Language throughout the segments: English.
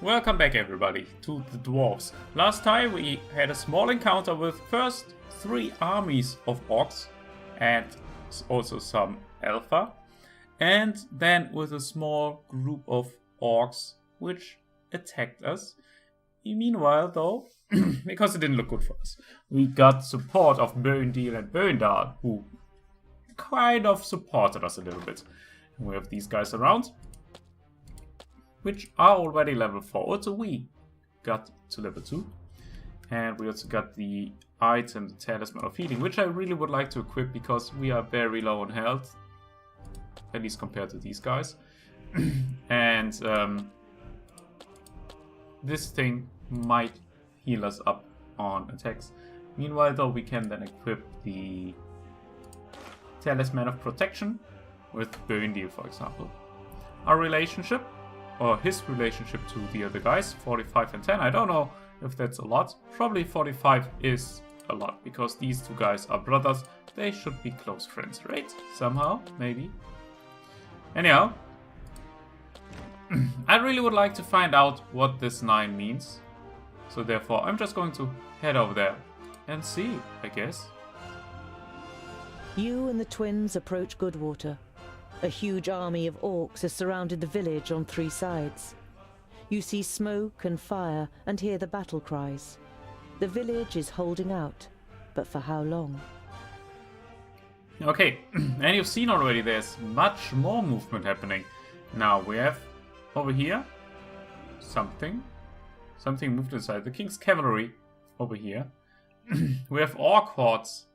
Welcome back everybody to the Dwarves. Last time we had a small encounter with first 3 armies of orcs and also some alpha, and then with a small group of orcs which attacked us. Meanwhile though, because it didn't look good for us, we got support of Boendil and Boendal, who kind of supported us a little bit. And we have these guys around, which are already level 4, so we got to level 2. And we also got the item, the Talisman of Healing, which I really would like to equip because we are very low on health, at least compared to these guys. And this thing might heal us up on attacks. Meanwhile though, we can then equip the Talisman of Protection with Boendil, for example. Our relationship, or his relationship to the other guys, 45 and 10. I don't know if that's a lot. Probably 45 is a lot, because these 2 guys are brothers. They should be close friends, right? Somehow, maybe. Anyhow, I really would like to find out what this 9 means. So therefore, I'm just going to head over there and see, I guess. You and the twins approach Goodwater. A huge army of orcs has surrounded the village on 3 sides. You see smoke and fire and hear the battle cries. The village is holding out, but for how long? Okay, and you've seen already there's much more movement happening. Now we have over here something moved inside. The King's Cavalry over here. We have orc hordes,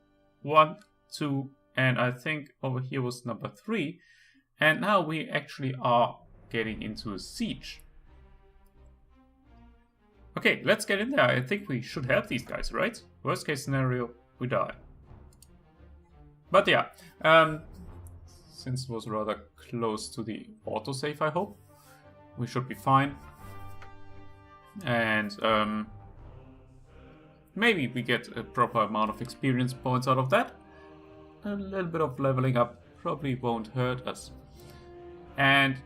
1, 2, and I think over here was number 3. And now we actually are getting into a siege. Okay, let's get in there. I think we should help these guys, right? Worst case scenario, we die. But yeah, since it was rather close to the autosave, I hope, we should be fine. And maybe we get a proper amount of experience points out of that. A little bit of leveling up probably won't hurt us. And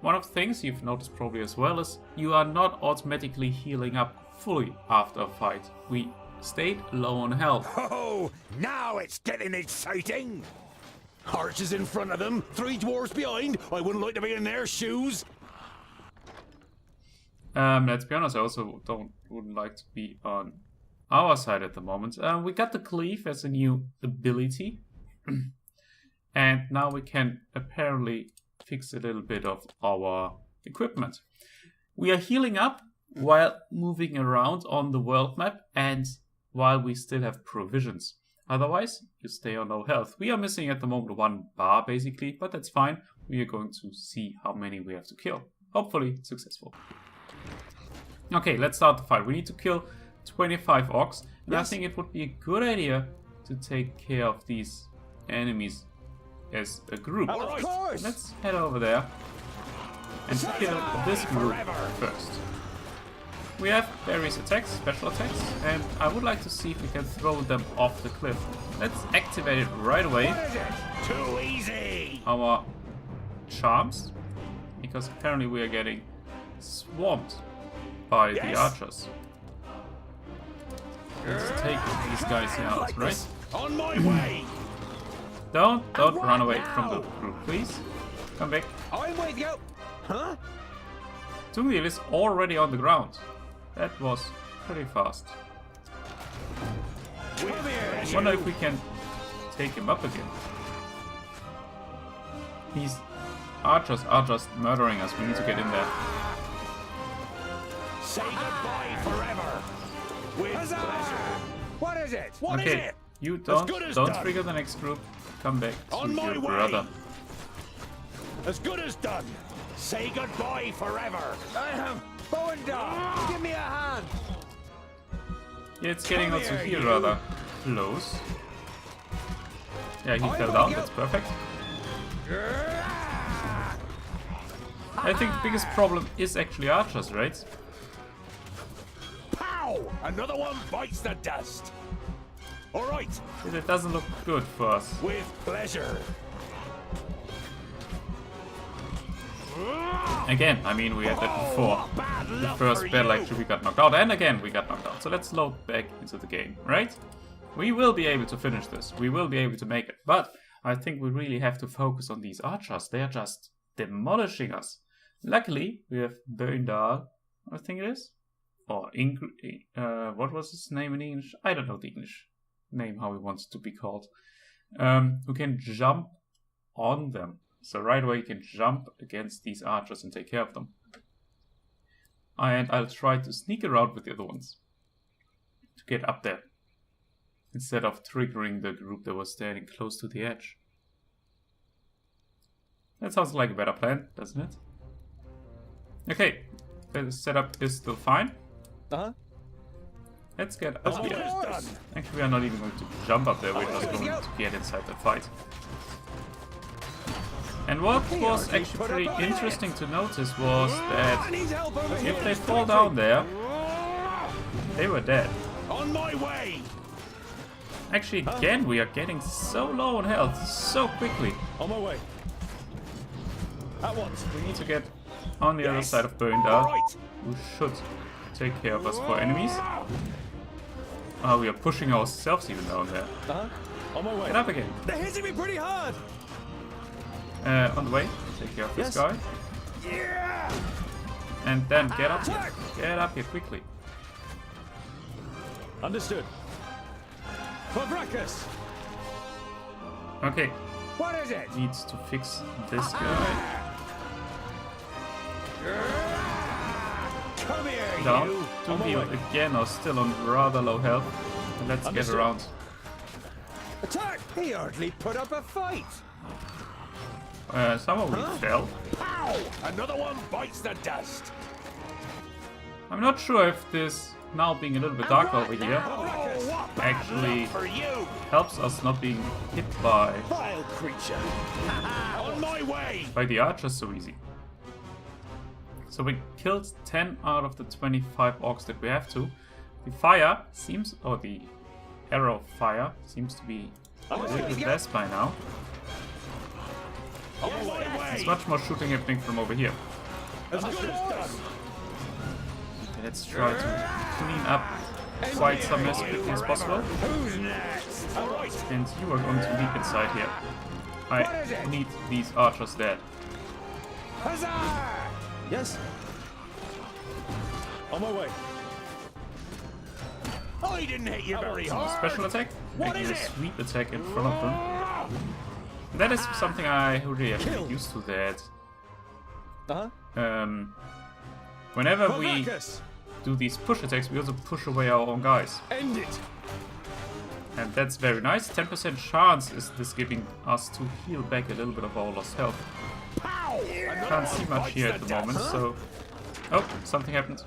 one of the things you've noticed probably as well is you are not automatically healing up fully after a fight. We stayed low on health. Oh, now it's getting exciting! Archers in front of them, 3 dwarves behind. I wouldn't like to be in their shoes. Let's be honest, I also wouldn't like to be on our side at the moment. We got the Cleave as a new ability. And now we can apparently fix a little bit of our equipment. We are healing up while moving around on the world map and while we still have provisions. Otherwise, you stay on low health. We are missing at the moment 1 bar basically, but that's fine. We are going to see how many we have to kill. Hopefully successful. Okay, let's start the fight. We need to kill 25 orcs. And I think it would be a good idea to take care of these enemies as a group. Of course. Let's head over there and kill this group first. We have various attacks, special attacks, and I would like to see if we can throw them off the cliff. Let's activate it right away. What is it? Too easy. Our charms, because apparently we are getting swamped by the archers. Let's take these guys out, Like right? this. On my way. Don't run away from the group, please. Come back. I'm with you. Huh? Tungil is already on the ground. That was pretty fast. I wonder if we can take him up again. These archers are just murdering us. We need to get in there. Say goodbye forever. With pleasure. What is it? What is Okay, it? you good as don't done. trigger the next group. Come back to On my your way. brother. As good as done. Say goodbye forever. Boendal, give me a hand. Yeah, it's getting Come also here, here you. rather close. Yeah, he fell down. That's perfect. I think the biggest problem is actually archers, right? Pow! Another one bites the dust. All right, It doesn't look good for us. with pleasure. Again, I mean, we had that before. The first battle actually we got knocked out, and again we got knocked out. So let's load back into the game, right? We will be able to finish this. We will be able to make it. But I think we really have to focus on these archers. They are just demolishing us. Luckily, we have Boendal, I think it is. Or what was his name in English? I don't know the English name, how he wants to be called. Who can jump on them. So right away you can jump against these archers and take care of them. And I'll try to sneak around with the other ones. To get up there. Instead of triggering the group that was standing close to the edge. That sounds like a better plan, doesn't it? Okay, the setup is still fine. Let's get up here. Actually, we are not even going to jump up there, we're just going to get inside the fight. And what was actually pretty interesting to notice was that if they fall down there, they were dead. On my way! Actually, again, we are getting so low on health so quickly. On my way. At once. We need to get on the other side of Boendal, who should take care of us for enemies. Oh, we are pushing ourselves even down there. On my way. Get up again. They're hitting me pretty hard. On the way, take care of this guy. Yeah. And then get up here. Get up here quickly. Understood. For Vraccas. Okay, What is it? needs to fix this guy. Come here, Down. you. Two On my people way. again are still on rather low health. Let's Understood. get around. Attack! He hardly put up a fight. Some of them fell. Pow! Another one bites the dust. I'm not sure if this, now being a little bit dark over here, Oh, what bad actually luck for you! helps us not being hit by Vile creature! On my way! the archers so easy. So we killed 10 out of the 25 orcs that we have to. The fire seems, or the arrow of fire seems to be a little bit less by now. On my There's way! much more shooting happening from over here. As good as done! Let's try to clean up quite some as quickly as possible. Who's next? Alright! And you are going to leap inside here. I need these archers dead. Huzzah! Yes. On my way. I didn't hit you very hard! Special attack, What making is a it? sweep attack in front of them. That is something I really have to get used to. That whenever For we Vraccas. do these push attacks, we also push away our own guys, End it. and that's very nice. 10% chance is this giving us to heal back a little bit of our lost health. Pow! Can't see much here at the moment, so oh, something happened.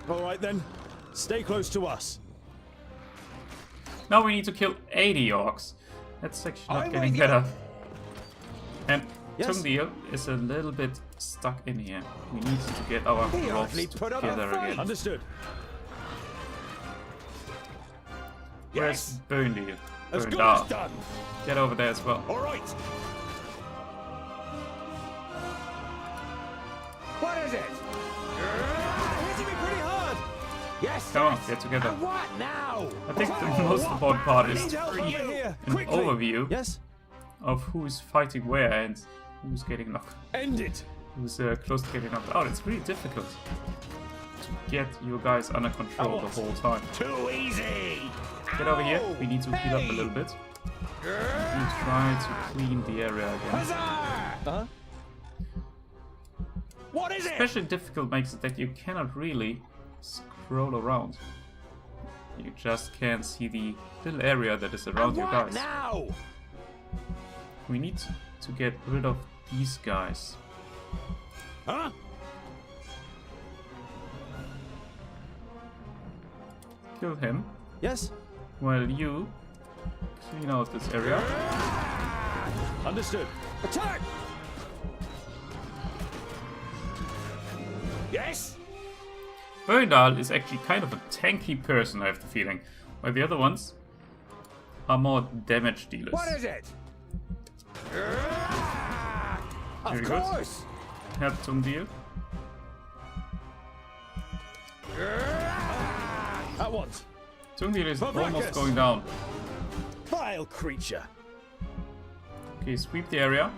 All right then. Stay close to us. Now we need to kill 80 orcs. That's actually not getting better. And Yes. Tungdeal is a little bit stuck in here. We need to get our He dwarves hardly put up a together fight. again. Understood. Where's Boendal? As good as Boendal. done! Get over there as well. Alright! What is it? Hitting me pretty hard. Yes. Come on, get together. And what now? I think the most important part is Need to help create you. Here. an Quickly. overview Yes. of who's fighting where and who's getting knocked, End it. who's close to getting knocked out. It's really difficult to get your guys under control the whole time. Too easy! Get over here. We need to heal up a little bit. And try to clean the area again. Huzzah! What is it? Especially difficult makes it that you cannot really scroll around. You just can't see the little area that is around you What guys. now? We need to get rid of these guys. Huh? Kill him Yes. while you clean out this area. Understood. Attack. Yes? Boendal is actually kind of a tanky person, I have the feeling, while the other ones are more damage dealers. What is it? Very Of good. course. Help Tungdil. At once. Tungdil is Vraccas. almost going down. Vile creature. Okay, sweep the area.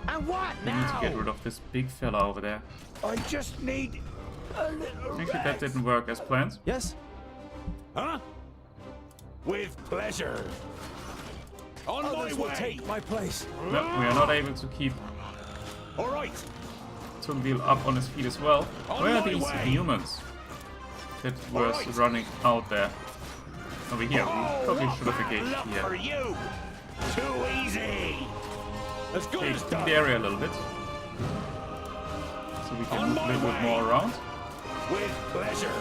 And what We need to now? get rid of this big fella over there. I just need a little Actually, that rest. didn't work as planned. Yes? Huh? With pleasure. On my Others will way. take my place. No, we are not able to keep All right. Tungdil up on his feet as well. On Where are my these way. humans that were Alright. running out there? Over here. We Oh, probably what should have bad engaged luck for here. you. Too easy. As good Okay, as clean done. the area a little bit. So we can On move a my little bit way. more around. With pleasure.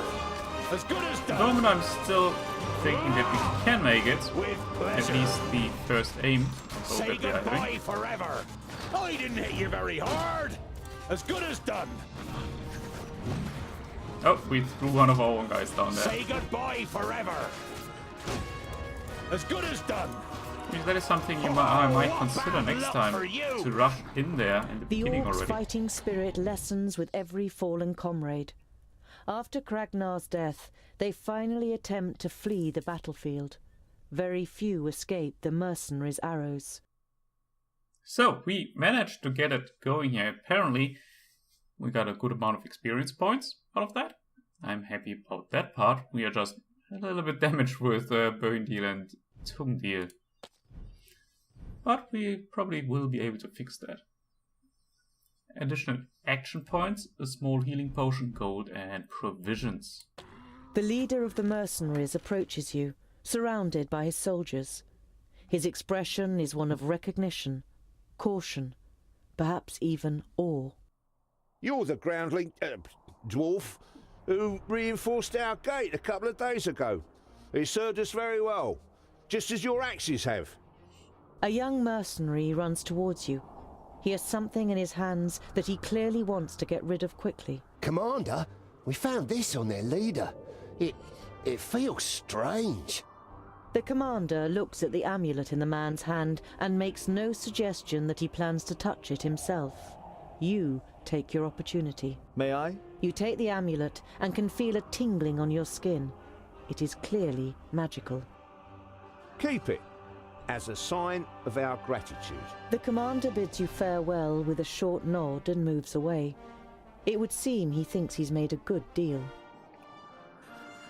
As good as At the done. moment I'm still thinking that we can make it. With At pleasure. least the first aim. So Say that we are goodbye having. forever. I didn't hit you very hard. As good as done. Oh, we threw one of our own guys down there. Say goodbye forever. As good as done. I mean, that is something I might what consider bad next luck time, for you. to rush in there in the The beginning orcs' already. fighting spirit lessens with every fallen comrade. After Kragnar's death, they finally attempt to flee the battlefield. Very few escape the mercenaries' arrows. So, we managed to get it going here. Apparently, we got a good amount of experience points out of that. I'm happy about that part. We are just a little bit damaged with Boindil and Tungdil. But we probably will be able to fix that. Additional action points, a small healing potion, gold, and provisions. The leader of the mercenaries approaches you, surrounded by his soldiers. His expression is one of recognition, caution, perhaps even awe. You're the groundling dwarf who reinforced our gate a couple of days ago. It served us very well, just as your axes have. A young mercenary runs towards you. He has something in his hands that he clearly wants to get rid of quickly. Commander, we found this on their leader. It feels strange. The commander looks at the amulet in the man's hand and makes no suggestion that he plans to touch it himself. You take your opportunity. May I? You take the amulet and can feel a tingling on your skin. It is clearly magical. Keep it, as a sign of our gratitude. The commander bids you farewell with a short nod and moves away. It would seem he thinks he's made a good deal.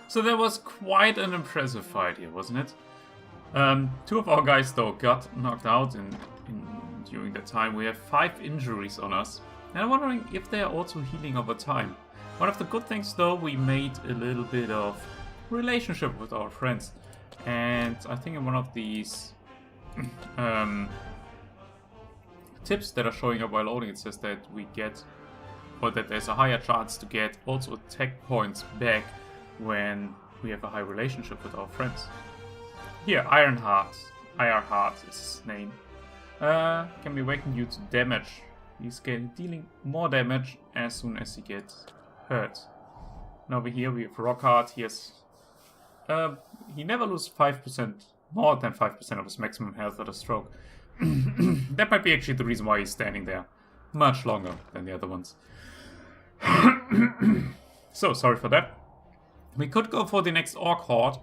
So there was quite an impressive fight here, wasn't it? Two of our guys, though, got knocked out during that time. We have 5 injuries on us. And I'm wondering if they are also healing over time. One of the good things, though, we made a little bit of relationship with our friends. And I think in one of these tips that are showing up while loading, it says that we get, or that there's a higher chance to get also attack points back when we have a high relationship with our friends. Here, Ironheart is his name. Can be awaken you to damage. He's dealing more damage as soon as he gets hurt. And over here we have Rockheart. He never loses 5%, more than 5% of his maximum health at a stroke. That might be actually the reason why he's standing there much longer than the other ones. So, sorry for that. We could go for the next Orc Horde,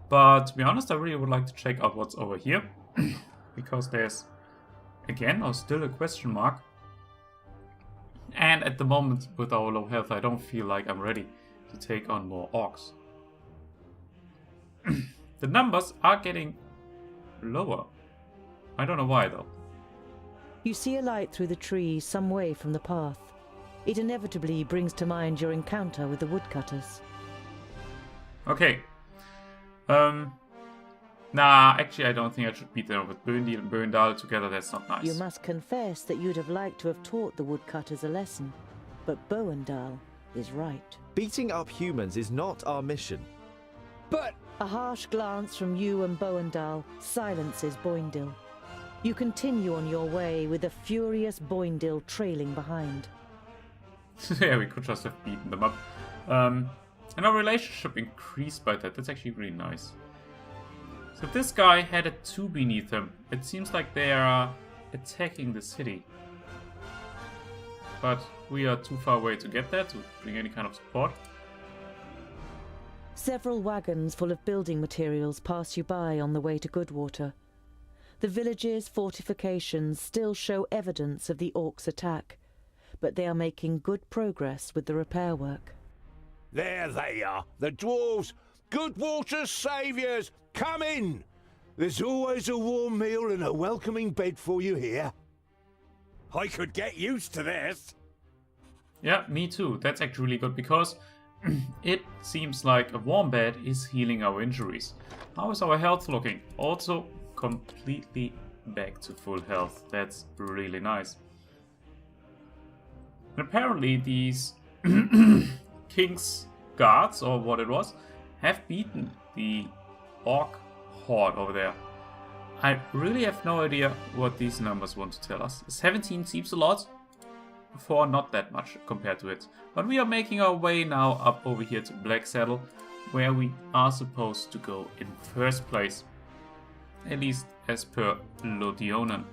but to be honest, I really would like to check out what's over here. Because there's, again, still a question mark. And at the moment, with our low health, I don't feel like I'm ready to take on more Orcs. The numbers are getting lower. I don't know why, though. You see a light through the trees some way from the path. It inevitably brings to mind your encounter with the woodcutters. Okay. Nah, actually I don't think I should beat them with Boindil and Boindal together. That's not nice. You must confess that you'd have liked to have taught the woodcutters a lesson. But Boindal is right. Beating up humans is not our mission. But A harsh glance from you and Boindal silences Boindil. You continue on your way with a furious Boindil trailing behind. Yeah, we could just have beaten them up. And our relationship increased by that. That's actually really nice. So this guy had a 2 beneath him. It seems like they are attacking the city. but we are too far away to get there to bring any kind of support. Several wagons full of building materials pass you by on the way to Goodwater. The village's fortifications still show evidence of the orcs' attack, but they are making good progress with the repair work. There they are, the dwarves! Goodwater's saviours! Come in! There's always a warm meal and a welcoming bed for you here. I could get used to this. Yeah, me too. That's actually really good because it seems like a warm bed is healing our injuries. How is our health looking? Also completely back to full health. That's really nice. And apparently these King's Guards, or what it was, have beaten the Orc Horde over there. I really have no idea what these numbers want to tell us. 17 seems a lot, 4 not that much compared to it. But we are making our way now up over here to Black Saddle, where we are supposed to go in first place. At least as per Lodionan.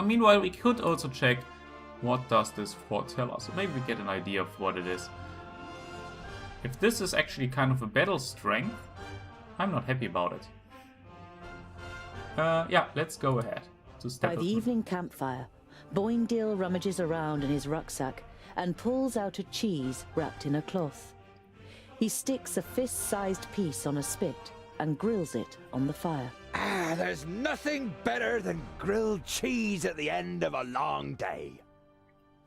Meanwhile, we could also check what does this fort tell us. So maybe we get an idea of what it is. If this is actually kind of a battle strength, I'm not happy about it. Yeah, let's go ahead. By the evening campfire, Boindil rummages around in his rucksack and pulls out a cheese wrapped in a cloth. He sticks a fist-sized piece on a spit and grills it on the fire. Ah, there's nothing better than grilled cheese at the end of a long day.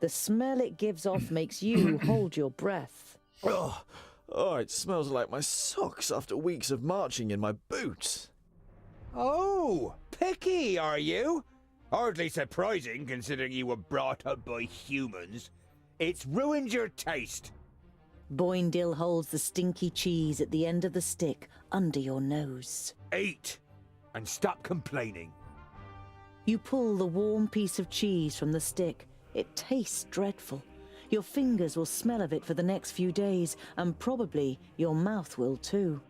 The smell it gives off makes you hold your breath. Oh, it smells like my socks after weeks of marching in my boots. Oh, picky, are you? Hardly surprising, considering you were brought up by humans. It's ruined your taste. Boindil holds the stinky cheese at the end of the stick under your nose. Eat, and stop complaining. You pull the warm piece of cheese from the stick. It tastes dreadful. Your fingers will smell of it for the next few days, and probably your mouth will too.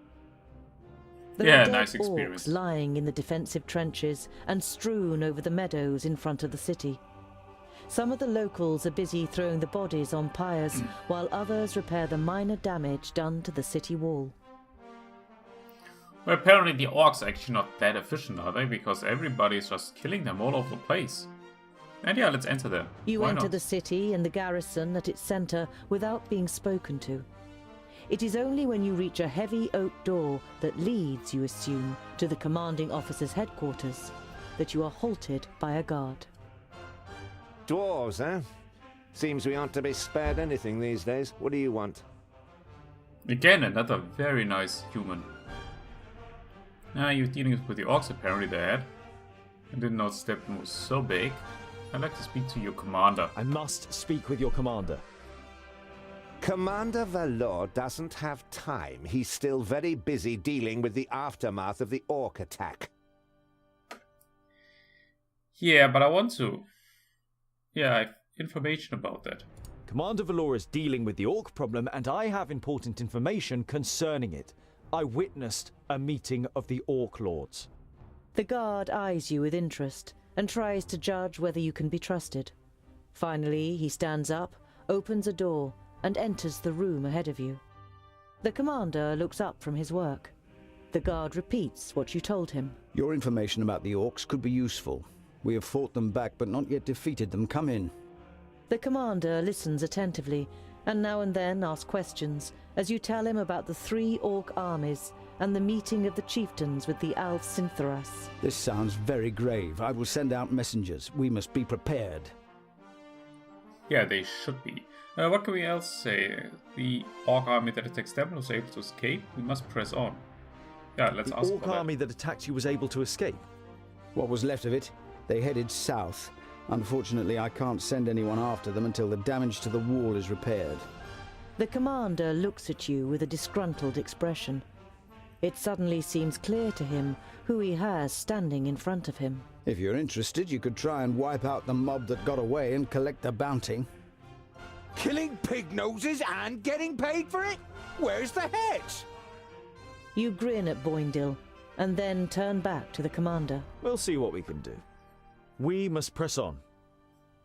There are dead nice experience. orcs lying in the defensive trenches and strewn over the meadows in front of the city. Some of the locals are busy throwing the bodies on pyres, while others repair the minor damage done to the city wall. Well, apparently the orcs are actually not that efficient, are they? Because everybody's just killing them all over the place. And yeah, let's enter there. You Why enter not? the city and the garrison at its centre without being spoken to. It is only when you reach a heavy oak door that leads, you assume, to the commanding officer's headquarters, that you are halted by a guard. Dwarves, eh? Seems we aren't to be spared anything these days. What do you want? Again, another very nice human. Now you're dealing with the orcs, apparently they had. I didn't know Stephen was so big. I'd like to speak to your commander. I must speak with your commander. Commander Valor doesn't have time. He's still very busy dealing with the aftermath of the orc attack. Yeah, but I want to. Yeah, I have information about that. Commander Valor is dealing with the orc problem, and I have important information concerning it. I witnessed a meeting of the orc lords. The guard eyes you with interest and tries to judge whether you can be trusted. Finally, he stands up, opens a door, and enters the room ahead of you. The commander looks up from his work. The guard repeats what you told him. Your information about the orcs could be useful. We have fought them back, but not yet defeated them. Come in. The commander listens attentively, and now and then asks questions, as you tell him about the 3 orc armies and the meeting of the chieftains with the Alcinthoras. This sounds very grave. I will send out messengers. We must be prepared. Yeah, they should be. What can we else say? The orc army that attacks them was able to escape. We must press on. Yeah, let's The ask orc about army that attacked you was able to escape. What was left of it? They headed south. Unfortunately, I can't send anyone after them until the damage to the wall is repaired. The commander looks at you with a disgruntled expression. It suddenly seems clear to him who he has standing in front of him. If you're interested, you could try and wipe out the mob that got away and collect the bounty. Killing pig noses and getting paid for it? Where's the hedge? You grin at Boindil, and then turn back to the commander. We'll see what we can do. We must press on.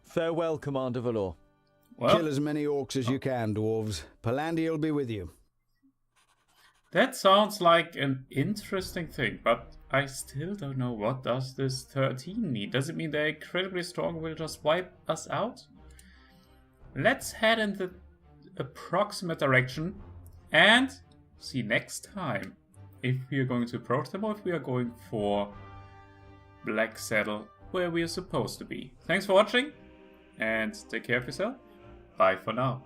Farewell, Commander Valor. Well, Kill as many orcs as you can, dwarves. Palandir will be with you. that sounds like an interesting thing, but I still don't know, what does this 13 mean? Does it mean they're incredibly strong and will just wipe us out? Let's head in the approximate direction and see next time if we are going to approach them or if we are going for Black Saddle, where we are supposed to be. Thanks for watching and take care of yourself. Bye for now.